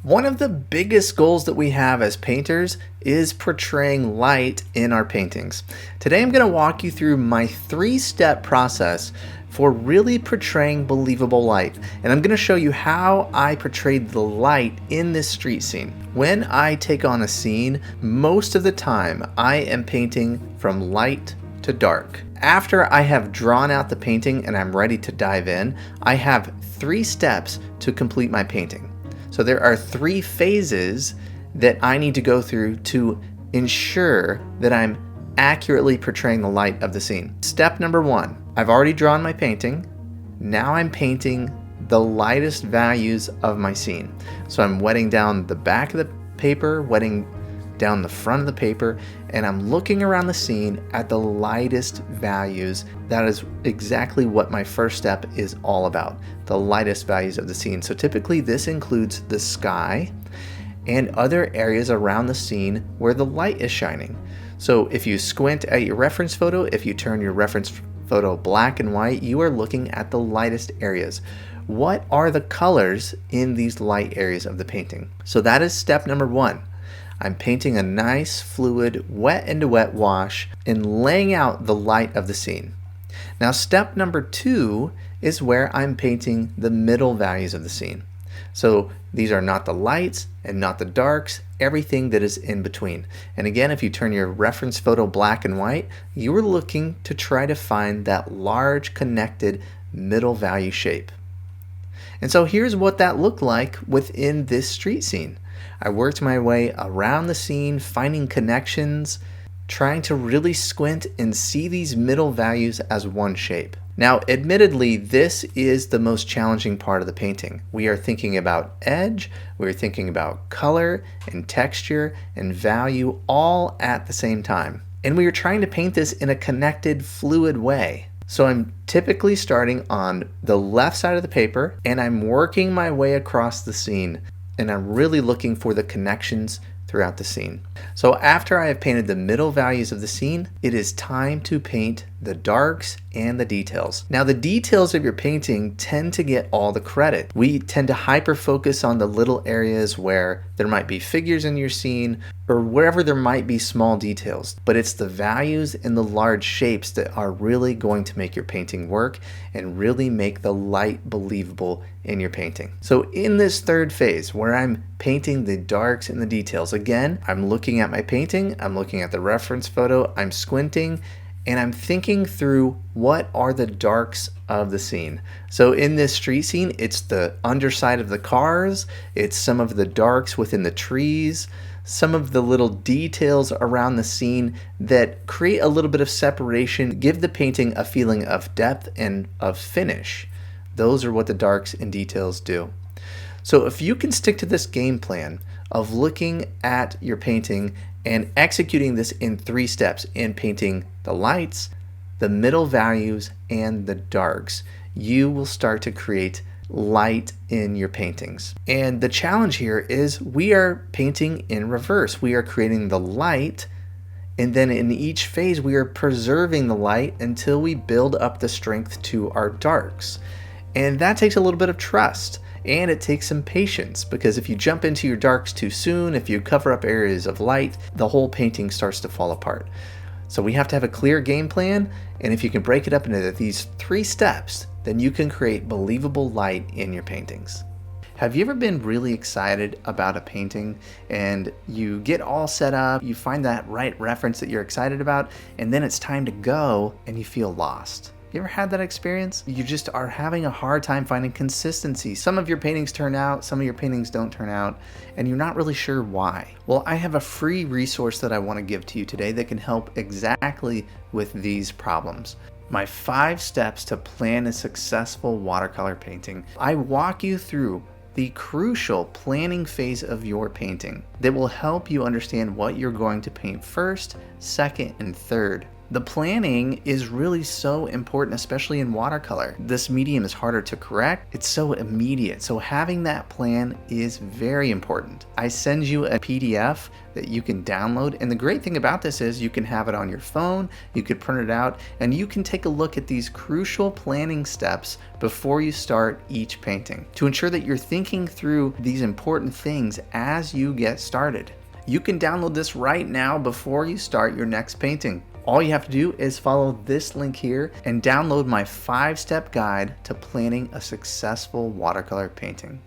One of the biggest goals that we have as painters is portraying light in our paintings. Today I'm going to walk you through my 3-step process for really portraying believable light. And I'm going to show you how I portrayed the light in this street scene. When I take on a scene, most of the time I am painting from light to dark. After I have drawn out the painting and I'm ready to dive in, I have 3 steps to complete my painting. So there are 3 phases that I need to go through to ensure that I'm accurately portraying the light of the scene. Step number 1, I've already drawn my painting. Now I'm painting the lightest values of my scene. So I'm wetting down the back of the paper, wetting down the front of the paper, and I'm looking around the scene at the lightest values. That is exactly what my first step is all about, the lightest values of the scene. So typically this includes the sky and other areas around the scene where the light is shining. So if you squint at your reference photo, if you turn your reference photo black and white, you are looking at the lightest areas. What are the colors in these light areas of the painting? So that is step number 1. I'm painting a nice fluid wet into wet wash and laying out the light of the scene. Now step number 2 is where I'm painting the middle values of the scene. So these are not the lights and not the darks, everything that is in between. And again, if you turn your reference photo black and white, you are looking to try to find that large connected middle value shape. And so here's what that looked like within this street scene. I worked my way around the scene, finding connections, trying to really squint and see these middle values as one shape. Now, admittedly, this is the most challenging part of the painting. We are thinking about edge, we're thinking about color and texture and value all at the same time. And we are trying to paint this in a connected, fluid way. So I'm typically starting on the left side of the paper and I'm working my way across the scene. And I'm really looking for the connections throughout the scene. So after I have painted the middle values of the scene, it is time to paint the darks and the details. Now the details of your painting tend to get all the credit. We tend to hyper focus on the little areas where there might be figures in your scene or wherever there might be small details, but it's the values and the large shapes that are really going to make your painting work and really make the light believable in your painting. So in this 3rd phase where I'm painting the darks and the details, again, I'm looking at my painting, I'm looking at the reference photo, I'm squinting, and I'm thinking through what are the darks of the scene. So in this street scene, it's the underside of the cars, it's some of the darks within the trees, some of the little details around the scene that create a little bit of separation, give the painting a feeling of depth and of finish. Those are what the darks and details do. So if you can stick to this game plan of looking at your painting and executing this in 3 steps in painting the lights, the middle values, and the darks, you will start to create light in your paintings. And the challenge here is we are painting in reverse. We are creating the light, and then in each phase we are preserving the light until we build up the strength to our darks. And that takes a little bit of trust. And it takes some patience, because if you jump into your darks too soon, if you cover up areas of light, the whole painting starts to fall apart. So we have to have a clear game plan, and if you can break it up into these 3 steps, then you can create believable light in your paintings. Have you ever been really excited about a painting and you get all set up, you find that right reference that you're excited about, and then it's time to go and you feel lost? You ever had that experience? You just are having a hard time finding consistency. Some of your paintings turn out, some of your paintings don't turn out, and you're not really sure why. Well, I have a free resource that I want to give to you today that can help exactly with these problems. My 5 steps to plan a successful watercolor painting. I walk you through the crucial planning phase of your painting that will help you understand what you're going to paint first, second, and third The planning is really so important, especially in watercolor. This medium is harder to correct. It's so immediate. So having that plan is very important. I send you a PDF that you can download. And the great thing about this is you can have it on your phone, you could print it out, and you can take a look at these crucial planning steps before you start each painting to ensure that you're thinking through these important things as you get started. You can download this right now before you start your next painting. All you have to do is follow this link here and download my 5-step guide to planning a successful watercolor painting.